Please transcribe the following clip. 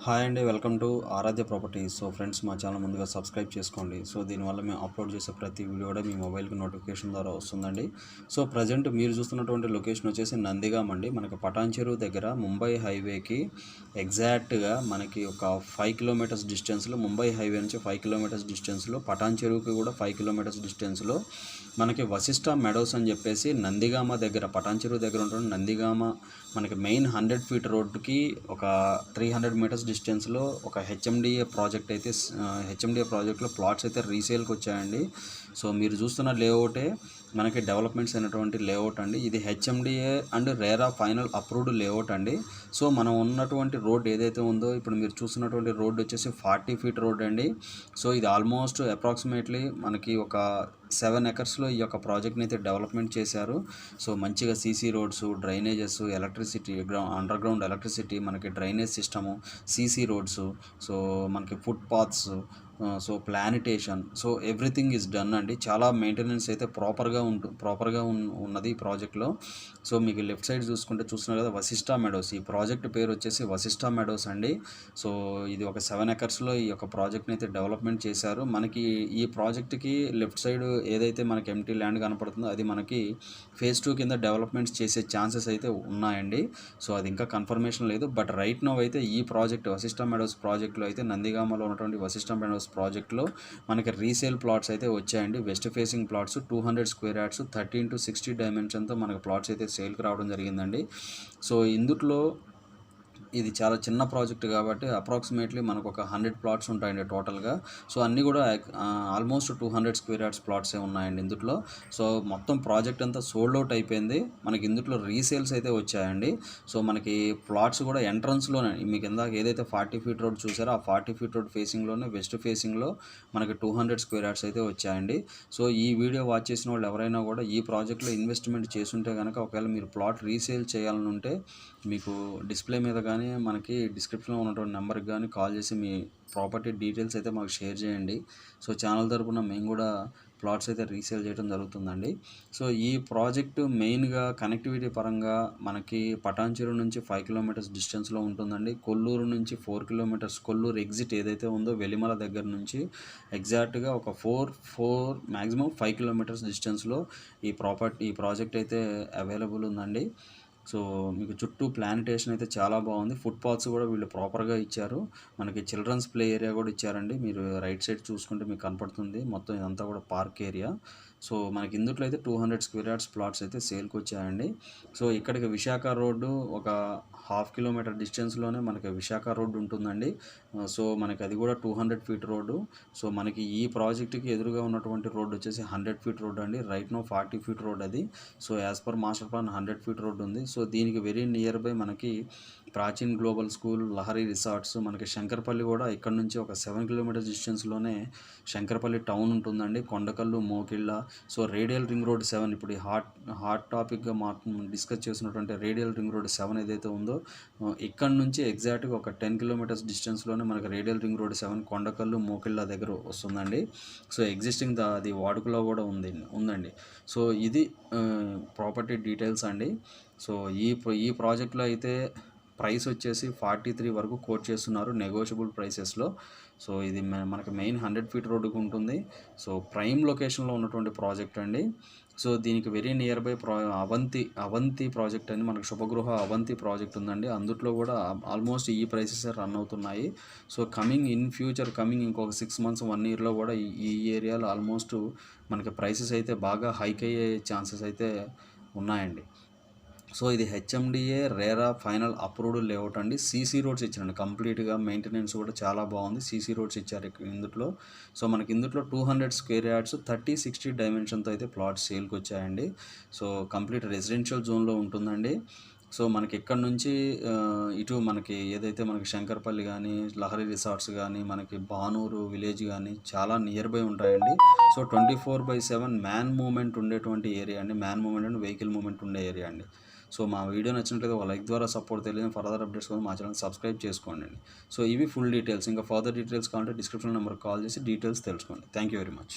Hi అండి, welcome to Aradhya properties. So friends, మా channel ముందుగా సబ్స్క్రైబ్ చేసుకోండి. సో దీనివల్ల మేము అప్లోడ్ చేసే ప్రతి వీడియో కూడా మీ మొబైల్కి నోటిఫికేషన్ ద్వారా వస్తుందండి. సో ప్రజెంట్ మీరు చూస్తున్నటువంటి లొకేషన్ వచ్చేసి నందిగాం అండి. మనకి పటాన్చెరు దగ్గర ముంబై హైవేకి ఎగ్జాక్ట్గా మనకి ఒక 5 కిలోమీటర్స్ డిస్టెన్స్లో, ముంబై హైవే నుంచి 5 కిలోమీటర్స్ డిస్టెన్స్లో, పటాన్చెరుకి కూడా 5 కిలోమీటర్స్ డిస్టెన్స్లో మనకి వశిష్ట మెడోస్ అని చెప్పేసి నందిగామ దగ్గర, పటాన్చెరు దగ్గర ఉంటుంది. నందిగామ మనకి మెయిన్ 100 ఫీట్ రోడ్డుకి ఒక 300 మీటర్స్ డిస్టెన్స్లో ఒక హెచ్ఎండిఏ ప్రాజెక్ట్ అయితే హెచ్ఎండిఏ ప్రాజెక్ట్లో ప్లాట్స్ అయితే రీసేల్కి వచ్చాయండి. సో మీరు చూస్తున్న లేఅవుటే మనకి డెవలప్మెంట్స్ అయినటువంటి లేఅవుట్ అండి. ఇది HMDA and RERA final approved layout అండి. సో మనం ఉన్నటువంటి రోడ్ ఏదైతే ఉందో, ఇప్పుడు మీరు చూస్తున్నటువంటి రోడ్ వచ్చేసి 40 ఫీట్ రోడ్ అండి. సో ఇది ఆల్మోస్ట్ అప్రాక్సిమేట్లీ మనకి ఒక 7 ఎకర్స్లో ఈ యొక్క ప్రాజెక్ట్ని అయితే డెవలప్మెంట్ చేశారు. సో మంచిగా CC roads, drainages, electricity, underground electricity, మనకి drainage system, CC roads, so మనకి footpaths, so plantation, so everything is done అండి. చాలా మెయింటెనెన్స్ అయితే ప్రాపర్గా ఉన్నది ఈ ప్రాజెక్ట్లో. సో మీకు లెఫ్ట్ సైడ్ చూస్తున్నారు కదా, వశిష్ట మెడోస్. ఈ ప్రాజెక్ట్ పేరు వచ్చేసి వశిష్ట మెడోస్ అండి. సో ఇది ఒక 7 ఎకర్స్లో ఈ యొక్క ప్రాజెక్ట్ని అయితే డెవలప్మెంట్ చేశారు. మనకి ఈ ప్రాజెక్ట్కి లెఫ్ట్ సైడ్ ఏదైతే మనకి ఎంటీ ల్యాండ్ కనపడుతుందో అది మనకి ఫేజ్ 2 కింద డెవలప్మెంట్స్ చేసే ఛాన్సెస్ అయితే ఉన్నాయండి. సో అది ఇంకా కన్ఫర్మేషన్ లేదు. బట్ రైట్ నో అయితే ఈ ప్రాజెక్ట్ వశిష్ట మెడోస్ ప్రాజెక్ట్లో అయితే, నందిగామలో ఉన్నటువంటి వశిష్ట మెడోస్ ప్రాజెక్ట్లో మనకి రీసేల్ ప్లాట్స్ అయితే వచ్చాయండి. West facing plots 200 square yards 13-60 డైమెన్షన్తో మనకి ప్లాట్స్ అయితే సేల్కి రావడం జరిగిందండి. సో ఇందులో ఇది చాలా చిన్న ప్రాజెక్ట్ కాబట్టి అప్రాక్సిమేట్లీ మనకు ఒక 100 ప్లాట్స్ ఉంటాయండి టోటల్గా. సో అన్నీ కూడా ఆల్మోస్ట్ 200 స్క్వేర్ యార్డ్స్ ప్లాట్సే ఉన్నాయండి ఇందులో. సో మొత్తం ప్రాజెక్ట్ అంతా సోల్డ్ అవుట్ అయిపోయింది. మనకి ఇందులో రీసేల్స్ అయితే వచ్చాయండి. సో మనకి ప్లాట్స్ కూడా ఎంట్రన్స్లోనే, మీకు ఇందాక ఏదైతే 40 ఫీట్ రోడ్ చూసారో ఆ 40 ఫీట్ రోడ్ ఫేసింగ్లోనే వెస్ట్ ఫేసింగ్లో మనకి 200 స్క్వేర్ యార్డ్స్ అయితే వచ్చాయండి. సో ఈ వీడియో వాచ్ చేసిన వాళ్ళు ఎవరైనా కూడా ఈ ప్రాజెక్ట్లో ఇన్వెస్ట్మెంట్ చేసుంటే కనుక, ఒకవేళ మీరు ప్లాట్ రీసేల్ చేయాలని ఉంటే మీకు డిస్ప్లే మీద కానీ మనకి డిస్క్రిప్షన్లో ఉన్నటువంటి నెంబర్కి కానీ కాల్ చేసి మీ ప్రాపర్టీ డీటెయిల్స్ అయితే మాకు షేర్ చేయండి. సో ఛానల్ తరపున మేము కూడా ప్లాట్స్ అయితే రీసేల్ చేయడం జరుగుతుందండి. సో ఈ ప్రాజెక్టు మెయిన్గా కనెక్టివిటీ పరంగా మనకి పటాన్చెరు నుంచి 5 కిలోమీటర్స్ డిస్టెన్స్లో ఉంటుందండి. కొల్లూరు నుంచి 4 కిలోమీటర్స్, కొల్లూరు ఎగ్జిట్ ఏదైతే ఉందో వెలిమల దగ్గర నుంచి ఎగ్జాక్ట్గా ఒక 4 మ్యాక్సిమం 5 కిలోమీటర్స్ డిస్టెన్స్లో ఈ ప్రాజెక్ట్ అయితే అవైలబుల్ ఉందండి. సో మీకు చుట్టూ ప్లానిటేషన్ అయితే చాలా బాగుంది. ఫుట్ పాత్స్ కూడా వీళ్ళు ప్రాపర్గా ఇచ్చారు. మనకి చిల్డ్రన్స్ ప్లే ఏరియా కూడా ఇచ్చారండి. మీరు రైట్ సైడ్ చూసుకుంటే మీకు కనపడుతుంది. మొత్తం ఇదంతా కూడా పార్క్ ఏరియా. సో మనకి ఇందులో అయితే 200 స్క్వేర్ యార్డ్స్ ప్లాట్స్ అయితే సేల్కి వచ్చాయండి. సో ఇక్కడికి విశాఖ రోడ్డు ఒక 1/2 కిలోమీటర్ డిస్టెన్స్లోనే మనకి విశాఖ రోడ్డు ఉంటుందండి. సో మనకి అది కూడా 200 ఫీట్ రోడ్డు. సో మనకి ఈ ప్రాజెక్ట్కి ఎదురుగా ఉన్నటువంటి రోడ్డు వచ్చేసి 100 ఫీట్ రోడ్ అండి. రైట్ నో 40 ఫీట్ రోడ్ అది. So as per master plan 100 feet road ఉంది. సో దీనికి వెరీ నియర్ బై మనకి ప్రాచీన్ గ్లోబల్ స్కూల్, లహరి రిసార్ట్స్, మనకి శంకర్పల్లి కూడా ఇక్కడ నుంచి ఒక 7 కిలోమీటర్స్ డిస్టెన్స్లోనే శంకర్పల్లి టౌన్ ఉంటుందండి. Kondakal, Mokila, so radial ring road 7, ఇప్పుడు ఈ హాట్ టాపిక్గా డిస్కస్ చేసినటువంటి రేడియల్ రింగ్ రోడ్ 7 ఏదైతే ఉందో, ఇక్కడ నుంచి ఎగ్జాక్ట్గా ఒక 10 కిలోమీటర్స్ డిస్టెన్స్లోనే మనకి radial ring road 7 Kondakallu, Mokila దగ్గర వస్తుందండి. సో ఎగ్జిస్టింగ్ అది వాడుకలో కూడా ఉందండి. సో ఇది ప్రాపర్టీ డీటెయిల్స్ అండి. సో ఈ ప్రాజెక్ట్లో అయితే ప్రైస్ వచ్చేసి 43 వరకు కోట్ చేస్తున్నారు నెగోషియబుల్ ప్రైసెస్లో. సో ఇది మనకి మెయిన్ 100 ఫీట్ రోడ్డుకు ఉంటుంది. సో ప్రైమ్ లొకేషన్లో ఉన్నటువంటి ప్రాజెక్ట్ అండి. సో దీనికి very near by Avanti project అని మనకు శుభగృహ అవంతి ప్రాజెక్ట్ ఉందండి. అందులో కూడా ఆల్మోస్ట్ ఈ ప్రైసెస్ రన్ అవుతున్నాయి. సో కమింగ్ ఇంకొక 6 మంత్స్ 1 ఇయర్లో కూడా ఈ ఏరియాలో ఆల్మోస్ట్ మనకి ప్రైసెస్ అయితే బాగా హైక్ అయ్యే ఛాన్సెస్ అయితే ఉన్నాయండి. సో ఇది HMDA RERA final approved layout అండి. సీసీ రోడ్స్ ఇచ్చారండి. కంప్లీట్గా మెయింటెనెన్స్ కూడా చాలా బాగుంది. సీసీ రోడ్స్ ఇచ్చారు ఇందులో. సో మనకి ఇందులో 200 స్క్వేర్ యార్డ్స్ 30-60 డైమెన్షన్తో అయితే ప్లాట్స్ సేల్కి వచ్చాయండి. సో కంప్లీట్ రెసిడెన్షియల్ జోన్లో ఉంటుందండి. సో మనకి ఇక్కడ నుంచి ఇటు మనకి ఏదైతే మనకి శంకర్పల్లి కానీ, లహరి రిసార్ట్స్ కానీ, మనకి బానూరు విలేజ్ కానీ చాలా నియర్ బై ఉంటాయండి. సో 24/7 మ్యాన్ మూమెంట్ ఉండేటువంటి ఏరియా అండి. Man movement and vehicle movement ఉండే ఏరియా అండి. సో మా వీడియో నచ్చినట్లయితే ఒక లైక్ ద్వారా సపోర్ట్ తెలియదు. ఫర్దర్ అప్డేట్స్ కోసం మా ఛానల్ సబ్స్క్రైబ్ చేసుకోండి. సో ఇవి ఫుల్ డీటెయిల్స్. ఇంకా ఫర్దర్ డీటెయిల్స్ కావాలంటే డిస్క్రిప్షన్ నెంబర్కి కాల్ చేసి డీటెయిల్స్ తెలుసుకోండి. Thank you very much.